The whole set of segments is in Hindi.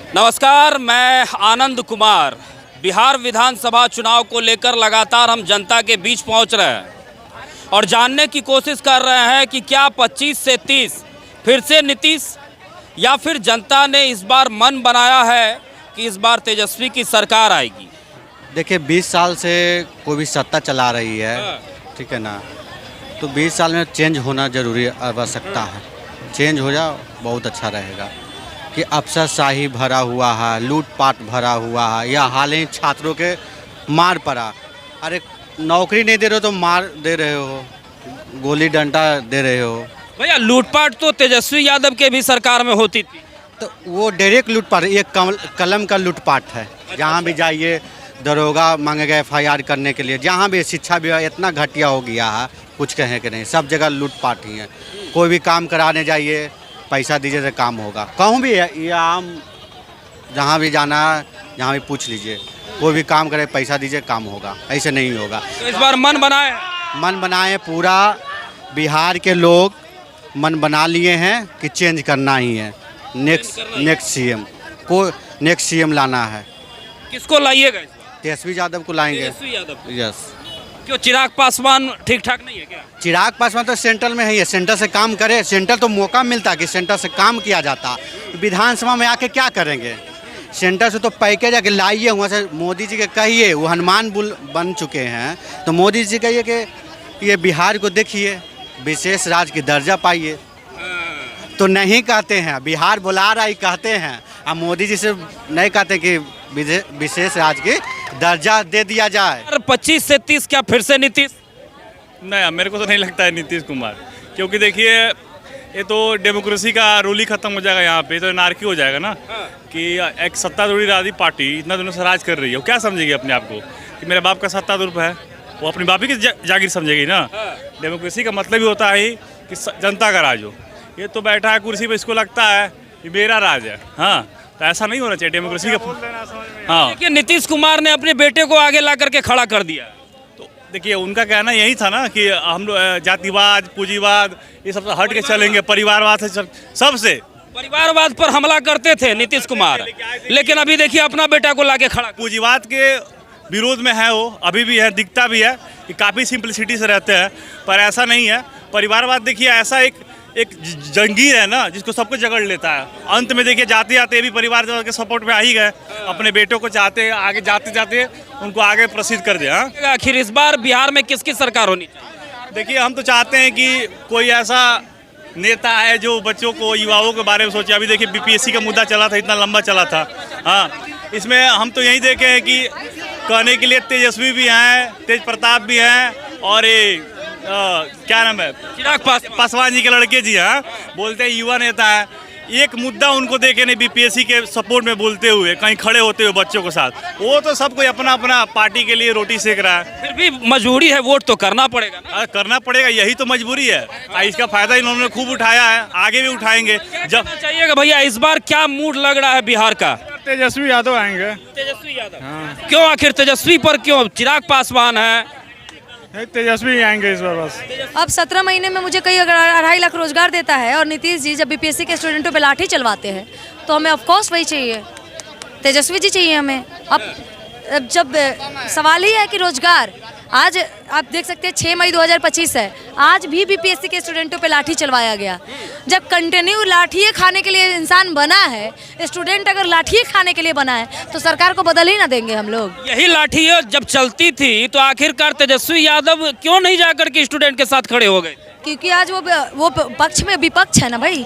नमस्कार, मैं आनंद कुमार। बिहार विधानसभा चुनाव को लेकर लगातार हम जनता के बीच पहुंच रहे हैं और जानने की कोशिश कर रहे हैं कि क्या 25 से 30 फिर से नीतीश या फिर जनता ने इस बार मन बनाया है कि इस बार तेजस्वी की सरकार आएगी। देखिए 20 साल से कोई भी सत्ता चला रही है, ठीक है ना, तो 20 साल में चेंज होना जरूरी आवश्यकता है। चेंज हो जाए बहुत अच्छा रहेगा कि अफसरशाही भरा हुआ है, लूटपाट भरा हुआ है, या हाल ही छात्रों के मार पड़ा। अरे नौकरी नहीं दे रहे हो तो मार दे रहे हो, गोली डंडा दे रहे हो। भैया लूटपाट तो तेजस्वी यादव के भी सरकार में होती थी, तो वो डायरेक्ट लूटपाट, ये कलम का लूटपाट है। जहाँ भी जाइए दरोगा मांगेगा FIR करने के लिए, जहाँ भी शिक्षा विभाग इतना घटिया हो गया है, कुछ कहें कि नहीं, सब जगह लूटपाट ही है। कोई भी काम कराने जाइए पैसा दीजिए तो काम होगा, कहूँ भी है ये आम, जहाँ भी जाना है जहाँ भी पूछ लीजिए, कोई भी काम करे पैसा दीजिए काम होगा, ऐसे नहीं होगा। तो इस बार मन बनाए पूरा बिहार के लोग मन बना लिए हैं कि चेंज करना ही है। नेक्स्ट सीएम लाना है। किसको लाइएगा? तेजस्वी यादव को लाएंगे। तेजस्वी यादव। यस। क्यों चिराग पासवान ठीक ठाक नहीं है क्या? चिराग पासवान तो सेंट्रल में है, सेंटर से काम करे। सेंटर तो मौका मिलता कि सेंटर से काम किया जाता, विधानसभा में आके क्या करेंगे? सेंटर से तो पैकेज आके लाइए, वहाँ से मोदी जी के कहिए, वो हनुमान बन चुके हैं, तो मोदी जी कहिए कि ये बिहार को देखिए, विशेष राज्य की दर्जा पाइए, तो नहीं कहते हैं। बिहार बुला रहा ही कहते हैं, अब मोदी जी से नहीं कहते कि विशेष राज्य की दर्जा दे दिया जाए। 25 से 30 क्या फिर से नीतीश? नहीं, मेरे को तो नहीं लगता है नीतीश कुमार, क्योंकि देखिए ये तो डेमोक्रेसी का रूल ही खत्म हो जाएगा यहाँ पे, तो नारकी हो जाएगा ना कि एक सत्तारूढ़ राजी पार्टी इतना दिनों से राज कर रही है, वो क्या समझेगी अपने आप को कि मेरे बाप का सत्तारूढ़ है, वो अपनी बाप की जागीर समझेगी ना। डेमोक्रेसी का मतलब ही होता है कि जनता का राज हो। ये तो बैठा है कुर्सी पे, इसको लगता है कि मेरा राज है। हाँ, तो ऐसा नहीं होना चाहिए डेमोक्रेसी का। हाँ, देखिए नीतीश कुमार ने अपने बेटे को आगे ला करके खड़ा कर दिया। तो देखिए उनका कहना यही था ना कि हम लोग जातिवाद, पूंजीवाद ये सब हट के चलेंगे, परिवारवाद से सबसे परिवारवाद पर हमला करते थे नीतीश कुमार, लेकिन अभी देखिए अपना बेटा को लाके खड़ा। पूंजीवाद के विरोध में है वो, अभी भी है, दिखता भी है कि काफ़ी सिंपलिसिटी से रहते हैं, पर ऐसा नहीं है। परिवारवाद देखिए ऐसा एक जंगीर है ना जिसको सबको जकड़ लेता है। अंत में देखिए जाते जाते भी परिवार के सपोर्ट में आ ही गए, अपने बेटों को चाहते आगे जाते जाते उनको आगे प्रसिद्ध कर दिया। आखिर इस बार बिहार में किसकी सरकार होनी चाहिए? देखिए हम तो चाहते हैं कि कोई ऐसा नेता है जो बच्चों को, युवाओं के बारे में सोचे। अभी देखिए BPSC का मुद्दा चला था, इतना लंबा चला था। हाँ, इसमें हम तो यही देखे हैं कि कहने के लिए तेजस्वी भी हैं, तेज प्रताप भी हैं, और ये क्या नाम है, चिराग पासवान जी के लड़के जी। हाँ, बोलते हैं युवा नेता है। एक मुद्दा उनको देखे नहीं BPSC के सपोर्ट में बोलते हुए, कहीं खड़े होते हुए बच्चों के साथ। वो तो सब कोई अपना अपना पार्टी के लिए रोटी सेक रहा है। फिर भी मजबूरी है, वोट तो करना पड़ेगा ना। करना पड़ेगा, यही तो मजबूरी है। इसका फायदा इन्होंने खूब उठाया है, आगे भी उठाएंगे। जब चाहिएगा भैया, इस बार क्या मूड लग रहा है बिहार का? तेजस्वी यादव आएंगे। तेजस्वी यादव। हाँ। क्यों आखिर तेजस्वी पर क्यों? चिराग पासवान है, तेजस्वी आएंगे इस बार बस। अब 17 महीने में मुझे कई 2.5 लाख रोजगार देता है, और नीतीश जी जब BPSC के स्टूडेंटों पे लाठी चलवाते हैं तो हमें ऑफ कोर्स वही चाहिए, तेजस्वी जी चाहिए हमें। अब जब सवाल ही है कि रोजगार, आज आप देख सकते हैं 6 मई 2025 है, आज भी BPSC के स्टूडेंटों पे लाठी चलवाया गया। जब कंटिन्यू लाठी खाने के लिए इंसान बना है, स्टूडेंट अगर लाठी खाने के लिए बना है, तो सरकार को बदल ही ना देंगे हम लोग। यही लाठी जब चलती थी तो आखिरकार तेजस्वी यादव क्यों नहीं जाकर के स्टूडेंट के साथ खड़े हो गए? क्योंकि आज वो पक्ष में विपक्ष है ना भाई।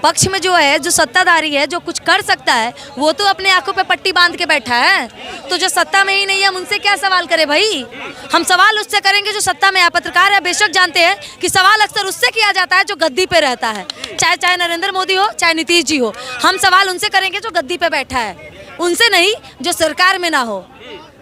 पक्ष में जो है, जो सत्ताधारी है, जो कुछ कर सकता है, वो तो अपने आंखों पे पट्टी बांध के बैठा है। तो जो सत्ता में ही नहीं है, हम उनसे क्या सवाल करें भाई? हम सवाल उससे करेंगे जो सत्ता में है। पत्रकार है, बेशक जानते हैं कि सवाल अक्सर उससे किया जाता है जो गद्दी पे रहता है, चाहे नरेंद्र मोदी हो, चाहे नीतीश जी हो। हम सवाल उनसे करेंगे जो गद्दी पे बैठा है, उनसे नहीं जो सरकार में ना हो।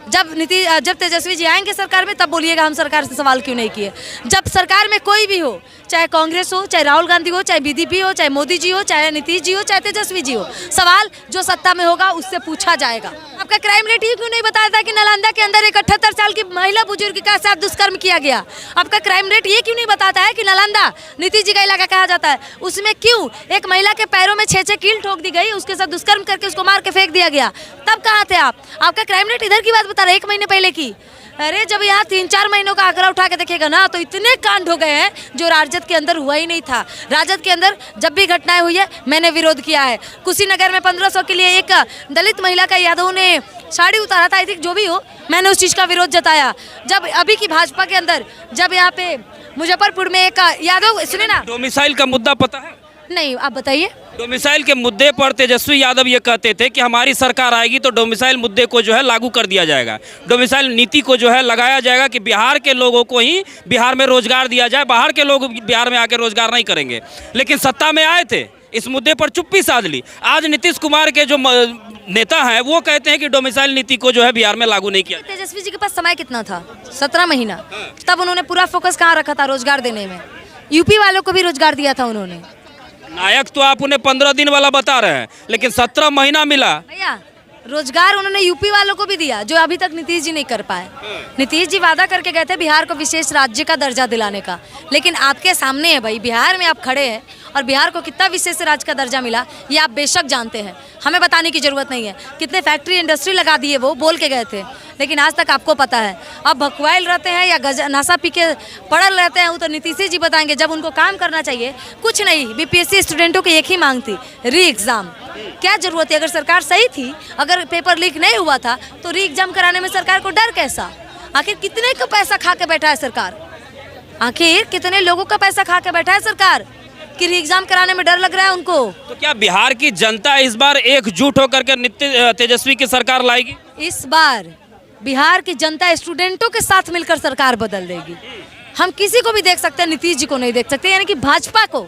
जब तेजस्वी जी आएंगे सरकार में, तब बोलिएगा हम सरकार से सवाल क्यों नहीं किए। जब सरकार में कोई भी हो, चाहे कांग्रेस हो, चाहे राहुल गांधी हो, चाहे BDP हो, चाहे मोदी जी हो, चाहे नीतीश जी हो, चाहे तेजस्वी जी हो, सवाल जो सत्ता में होगा उससे पूछा जाएगा। आपका क्राइम रेट ये क्यों नहीं बताया था कि नालंदा के अंदर एक 78 साल की महिला बुजुर्ग के साथ दुष्कर्म किया गया? आपका क्राइम रेट ये क्यों नहीं बताता है कि नालंदा नीतीश जी का इलाका कहा जाता है, उसमें क्यों एक महिला के पैरों में 6-6 कील ठोक दी गई, उसके साथ दुष्कर्म करके उसको मार के फेंक दिया गया? तब कहाँ थे आप? आपका क्राइम रेट इधर की बात बता रहे 1 महीने पहले की। अरे जब यहाँ 3-4 महीनों का आंकड़ा उठा के देखेगा ना तो इतने कांड हो गए हैं जो राजद के अंदर हुआ ही नहीं था। राजद के अंदर जब भी घटनाएं हुई है मैंने विरोध किया है। कुशीनगर में 1500 के लिए एक दलित महिला का यादव ने साड़ी उतारा था, आई थिंक जो भी हो, मैंने उस चीज़ का विरोध जताया। जब अभी की भाजपा के अंदर जब यहाँ पे मुजफ्फरपुर में एक यादव, सुने ना, डोमिसाइल का मुद्दा पता है? नहीं आप बताइए। डोमिसाइल के मुद्दे पर तेजस्वी यादव ये कहते थे कि हमारी सरकार आएगी तो डोमिसाइल मुद्दे को जो है लागू कर दिया जाएगा, डोमिसाइल नीति को जो है लगाया जाएगा कि बिहार के लोगों को ही बिहार में रोजगार दिया जाए, बाहर के लोग बिहार में आके रोजगार नहीं करेंगे। लेकिन सत्ता में आए थे, इस मुद्दे पर चुप्पी साध ली। आज नीतीश कुमार के जो नेता हैं वो कहते हैं कि डोमिसाइल नीति को जो है बिहार में लागू नहीं किया। तेजस्वी जी के पास समय कितना था? 17 महीना। तब उन्होंने पूरा फोकस कहाँ रखा था? रोजगार देने में। यूपी वालों को भी रोजगार दिया था उन्होंने। नायक तो आप उन्हें 15 दिन वाला बता रहे हैं, लेकिन 17 महीना मिला। भैया रोजगार उन्होंने यूपी वालों को भी दिया जो अभी तक नीतीश जी नहीं कर पाए। नीतीश जी वादा करके गए थे बिहार को विशेष राज्य का दर्जा दिलाने का, लेकिन आपके सामने है भाई, बिहार में आप खड़े हैं और बिहार को कितना विशेष राज्य का दर्जा मिला ये आप बेशक जानते हैं, हमें बताने की जरूरत नहीं है। कितने फैक्ट्री इंडस्ट्री लगा दिए वो बोल के गए थे, लेकिन आज तक आपको पता है। अब भकुआइल रहते हैं या नशा पी के पड़ल रहते हैं वो तो नीतीश जी बताएंगे। जब उनको काम करना चाहिए, कुछ नहीं, बीपीएससी स्टूडेंटों की एक ही मांग थी, री एग्ज़ाम। क्या जरूरत है? अगर सरकार सही थी, अगर पेपर लीक नहीं हुआ था तो री एग्जाम कराने में सरकार को डर कैसा? आखिर कितने का पैसा खा के बैठा है सरकार? आखिर कितने लोगों का पैसा खा के बैठा है सरकार कि री एग्जाम कराने में डर लग रहा है उनको? तो क्या बिहार की जनता इस बार एकजुट होकर के तेजस्वी की सरकार लाएगी? इस बार बिहार की जनता स्टूडेंटों के साथ मिलकर सरकार बदल देगी। हम किसी को भी देख सकते हैं, नीतीश जी को नहीं देख सकते, यानी कि भाजपा को,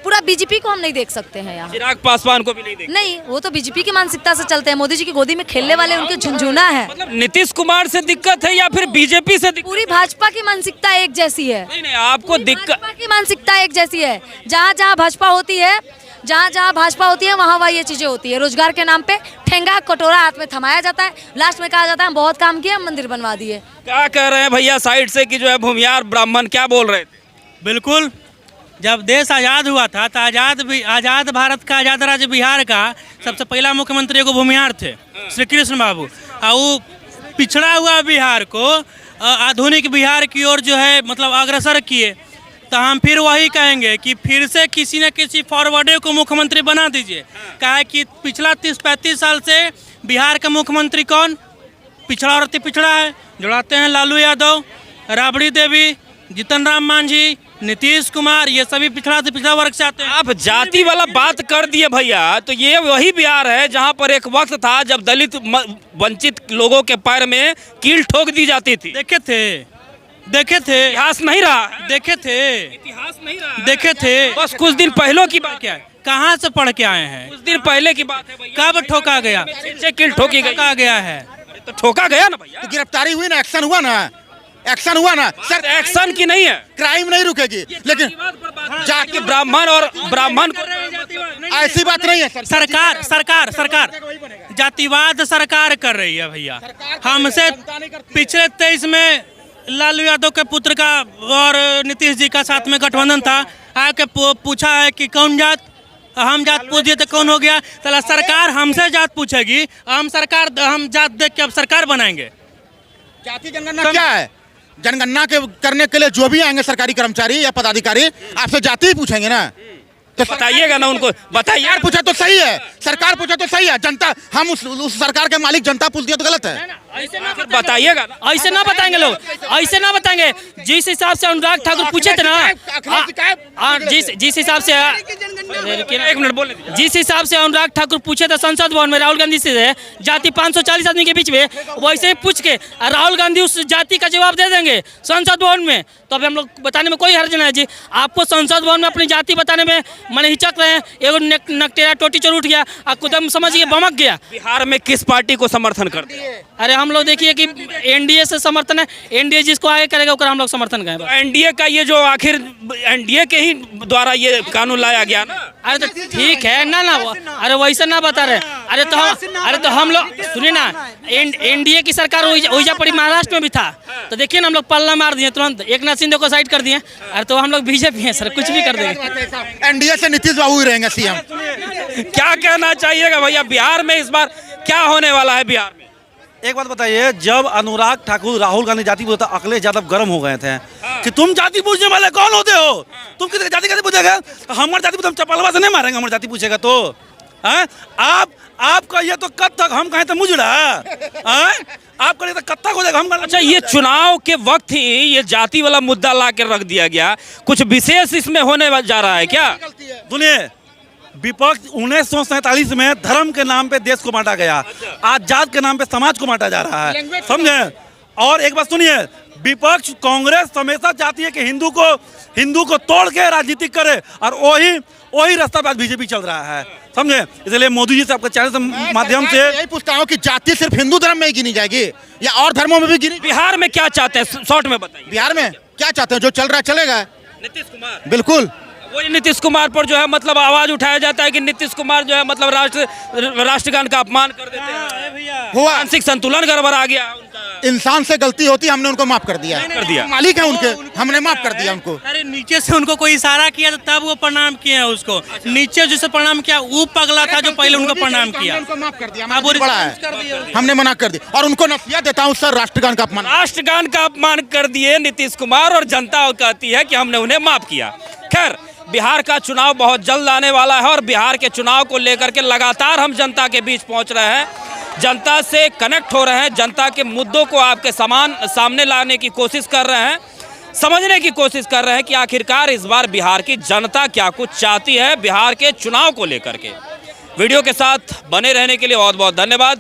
पूरा बीजेपी को हम नहीं देख सकते हैं यहाँ। चिराग पासवान को भी नहीं देख, नहीं, वो तो बीजेपी की मानसिकता से चलते हैं। मोदी जी की गोदी में खेलने वाले उनके झुंझुना है। मतलब नीतीश कुमार से दिक्कत है या फिर बीजेपी से दिक्कत? पूरी भाजपा की मानसिकता एक जैसी है। नहीं, आपको दिक्कत, भाजपा की मानसिकता एक जैसी है। जहाँ जहाँ भाजपा होती है, वहाँ ये चीजें होती है। रोजगार के नाम पे ठेंगा कटोरा हाथ में थमाया जाता है, लास्ट में कहा जाता है हम बहुत काम किए, हम मंदिर बनवा दिए। क्या कह रहे हैं भैया साइड से कि जो है भूमियार ब्राह्मण, क्या बोल रहे थे? बिल्कुल, जब देश आज़ाद हुआ था तो आज़ाद भारत का, आज़ाद राज्य बिहार का सबसे पहला मुख्यमंत्री को भूमिहार थे, श्री कृष्ण बाबू। और वो पिछड़ा हुआ बिहार को आधुनिक बिहार की ओर जो है मतलब अग्रसर किए। तो हम फिर वही कहेंगे कि फिर से किसी न किसी फॉरवर्डे को मुख्यमंत्री बना दीजिए। कहा कि पिछला 30-35 साल से बिहार का मुख्यमंत्री कौन? पिछड़ा और अति पिछड़ा है। जुड़ाते हैं लालू यादव, राबड़ी देवी, जीतन राम मांझी, नीतीश कुमार, ये सभी पिछड़ा से पिछड़ा वर्ग से आते हैं। आप जाति वाला बात कर दिए भैया, तो ये वही बिहार है जहां पर एक वक्त था जब दलित वंचित लोगों के पैर में कील ठोक दी जाती थी। देखे थे इतिहास नहीं रहा है। इतिहास नहीं रहा है। देखे थे। बस कुछ दिन पहले की बात क्या है? कहाँ से पढ़ के आए हैं? कुछ दिन पहले की बात है भैया। कब ठोका गया? कील ठोकी गई। ठोका गया है तो ठोका गया ना भैया। तो गिरफ्तारी हुई ना, एक्शन हुआ ना, एक्शन हुआ ना सर, एक्शन की नहीं है, क्राइम नहीं रुकेगी। लेकिन जाति ब्राह्मण और ब्राह्मण ऐसी बात नहीं है सर। सरकार जातिवाद सरकार कर रही है भैया। हमसे पिछले 23 में लालू यादव के पुत्र का और नीतीश जी का साथ में गठबंधन था। आके पूछा है कि कौन जात, हम जात पूछ दिए तो कौन हो गया? चला सरकार हमसे जात पूछेगी, हम जात देख के अब सरकार बनाएंगे। जाति जनगणना क्या है? जनगणना के करने के लिए जो भी आएंगे सरकारी कर्मचारी या पदाधिकारी आपसे जाति ही पूछेंगे ना। तो बताइएगा ना उनको, बताइए। सरकार पूछा तो सही है, सरकार पूछा तो सही है, जनता, हम उस सरकार के मालिक जनता पूछ दिया तो गलत है। बताइएगा। ऐसे ना बताएंगे लोग, ऐसे ना बताएंगे। जिस हिसाब से अनुराग ठाकुर पूछे थे ना, जिस हिसाब से, एक मिनट बोलने दीजिए। जिस हिसाब से अनुराग ठाकुर पूछे थे संसद भवन में राहुल गांधी से जाति 540 आदमी के बीच में, वैसे ही पूछ के राहुल गांधी उस जाति का जवाब दे देंगे संसद भवन में। तो अभी हम लोग बताने में कोई हर्ज नहीं है जी। आपको संसद भवन में अपनी जाति बताने में मैंने हिचक रहे हैं। एगो नकटेरा टोटी चोर उठ गया, आप खुद समझिए बमक गया। बिहार में किस पार्टी को समर्थन करते हैं? अरे हम हम लोग देखिए कि एनडीए से समर्थन है, एनडीए जिसको आगे करेगा उसका हम लोग समर्थन करें। एनडीए का ये जो आखिर एनडीए के ही द्वारा ये कानून लाया गया ना। अरे तो ठीक है ना अरे वैसे ना बता रहे। अरे तो हम लोग सुनिए ना, एनडीए की सरकार ओइजा पड़ी महाराष्ट्र में भी था, तो देखिए ना हम लोग पल्ला मार दिए तुरंत, एक नाथ शिंदे को साइड कर दिए। अरे तो हम लोग बीजेपी हैं सर, कुछ भी कर देंगे। एनडीए से नीतीश बाबू ही रहेंगे सीएम। क्या कहना चाहिएगा भैया, बिहार में इस बार क्या होने वाला है? बिहार में एक बात बताइए, जब अनुराग ठाकुर राहुल गांधी जाति पूछता, अखिलेश यादव गर्म हो गए थे कि तुम जाति पूछने वाले कौन होते हो, तुम किसी जाति कैसे पूछेगा, हमारी जाति पूछे हम चपलवा से नहीं मारेंगे, हमारी जाति पूछेगा तो आप कहिए तो कत्थक, हम कहें तो मुजरा, आप कहिए तो कत्थक हो जाएगा, हम। अच्छा, ये चुनाव के वक्त ही ये जाति वाला मुद्दा ला के रख दिया गया, कुछ विशेष इसमें होने जा रहा है क्या? सुनिए, विपक्ष 1947 में धर्म के नाम पे देश को बांटा गया, आज जात के नाम पे समाज को बांटा जा रहा है, समझे। और एक बात सुनिए, विपक्ष कांग्रेस हमेशा चाहती है कि हिंदू को तोड़ के राजनीति करे, और वही रास्ता पे आज बीजेपी चल रहा है, समझे। इसलिए मोदी जी से आपके चैनल के माध्यम से यही पूछता हूँ कि जाति सिर्फ हिंदू धर्म में ही गिनी जाएगी या और धर्मों में भी गिनी? बिहार में क्या चाहते हैं, शॉर्ट में बताइए। बिहार में क्या चाहते हैं? जो चल रहा है चलेगा। नीतीश कुमार, बिल्कुल वही नीतीश कुमार पर जो है मतलब आवाज उठाया जाता है कि नीतीश कुमार जो है मतलब राष्ट्रगान का अपमान कर देते हैं, हुआ, मानसिक संतुलन गड़बड़ा गया उनका। इंसान से गलती होती, हमने उनको माफ कर दिया, कर दिया। मालिक है उनके, हमने माफ कर दिया उनको। अरे नीचे से उनको कोई इशारा किया तो तब वो प्रणाम किए हैं उसको, नीचे जिसे प्रणाम किया वो पगला था जो पहले उनको प्रणाम किया, उनको माफ कर दिया, अब वो बड़ा है, हमने मना कर दिया। और उनको नसीहत देता हूँ सर, राष्ट्रगान का अपमान, राष्ट्रगान का अपमान कर दिए नीतीश कुमार, और जनता कहती है कि हमने उन्हें माफ किया। खैर, बिहार का चुनाव बहुत जल्द आने वाला है, और बिहार के चुनाव को लेकर के लगातार हम जनता के बीच पहुंच रहे हैं, जनता से कनेक्ट हो रहे हैं, जनता के मुद्दों को आपके सामने लाने की कोशिश कर रहे हैं, समझने की कोशिश कर रहे हैं कि आखिरकार इस बार बिहार की जनता क्या कुछ चाहती है बिहार के चुनाव को लेकर के। वीडियो के साथ बने रहने के लिए बहुत बहुत धन्यवाद।